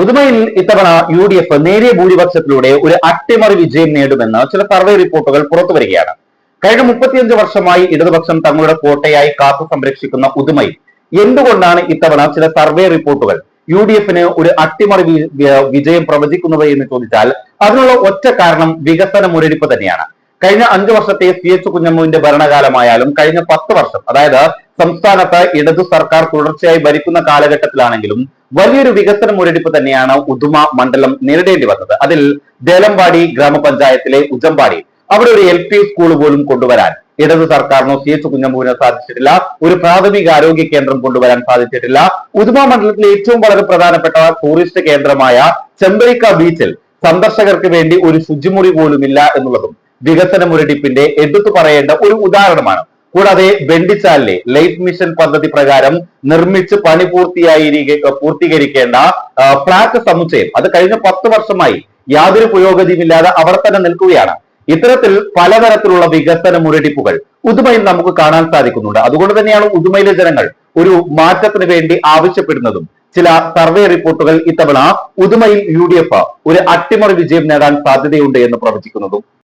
ഉദുമയിൽ ഇത്തവണ UDF നേരിയ ഭൂരിപക്ഷത്തിലൂടെ ഒരു അട്ടിമറി വിജയം നേടുമെന്ന് ചില സർവേ റിപ്പോർട്ടുകൾ പുറത്തുവരികയാണ്. കഴിഞ്ഞ 35 വർഷമായി ഇടതുപക്ഷം തങ്ങളുടെ കോട്ടയായി കാത്തു സംരക്ഷിക്കുന്ന ഉദുമയിൽ എന്തുകൊണ്ടാണ് ഇത്തവണ ചില സർവേ റിപ്പോർട്ടുകൾ UDFന് ഒരു അട്ടിമറി വിജയം പ്രവചിക്കുന്നത് എന്ന് ചോദിച്ചാൽ അതിനുള്ള ഒറ്റ കാരണം വികസന മുരടിപ്പ് തന്നെയാണ്. കഴിഞ്ഞ 5 വർഷത്തെ CH കുഞ്ഞമ്മുവിന്റെ ഭരണകാലമായാലും കഴിഞ്ഞ 10 വർഷം, അതായത് സംസ്ഥാനത്ത് ഇടതു സർക്കാർ തുടർച്ചയായി ഭരിക്കുന്ന കാലഘട്ടത്തിലാണെങ്കിലും വലിയൊരു വികസന മുരടിപ്പ് തന്നെയാണ് ഉദുമ മണ്ഡലം നേരിടേണ്ടി വന്നത്. അതിൽ ദേലമ്പാടി ഗ്രാമപഞ്ചായത്തിലെ ഉജമ്പാടി അവിടെ ഒരു LP സ്കൂൾ പോലും കൊണ്ടുവരാൻ ഇടതു സർക്കാരിനോ CH കുഞ്ഞമ്മുവിനോ സാധിച്ചിട്ടില്ല. ഒരു പ്രാഥമിക ആരോഗ്യ കേന്ദ്രം കൊണ്ടുവരാൻ സാധിച്ചിട്ടില്ല. ഉദുമ മണ്ഡലത്തിലെ ഏറ്റവും വളരെ പ്രധാനപ്പെട്ട ടൂറിസ്റ്റ് കേന്ദ്രമായ ചെമ്പരിക്ക ബീച്ചിൽ സന്ദർശകർക്ക് വേണ്ടി ഒരു ശുചിമുറി പോലുമില്ല എന്നുള്ളതും വികസന മുരടിപ്പിന്റെ എടുത്തു പറയേണ്ട ഒരു ഉദാഹരണമാണ്. കൂടാതെ വെണ്ടിച്ചാലിലെ ലൈഫ് മിഷൻ പദ്ധതി പ്രകാരം നിർമ്മിച്ച് പണി പൂർത്തീകരിക്കേണ്ട ഫ്ളാറ്റ് സമുച്ചയം അത് കഴിഞ്ഞ 10 വർഷമായി യാതൊരു പുരോഗതിയുമില്ലാതെ അവിടെ തന്നെ നിൽക്കുകയാണ്. ഇത്തരത്തിൽ പലതരത്തിലുള്ള വികസന മുരടിപ്പുകൾ ഉദുമയിൽ നമുക്ക് കാണാൻ സാധിക്കുന്നുണ്ട്. അതുകൊണ്ട് തന്നെയാണ് ഉദുമയിലെ ജനങ്ങൾ ഒരു മാറ്റത്തിന് വേണ്ടി ആവശ്യപ്പെടുന്നതും. ചില സർവേ റിപ്പോർട്ടുകൾ ഇത്തവണ ഉദുമയിൽ UDF ഒരു അട്ടിമറി വിജയം നേടാൻ സാധ്യതയുണ്ട് എന്ന് പ്രവചിക്കുന്നതും.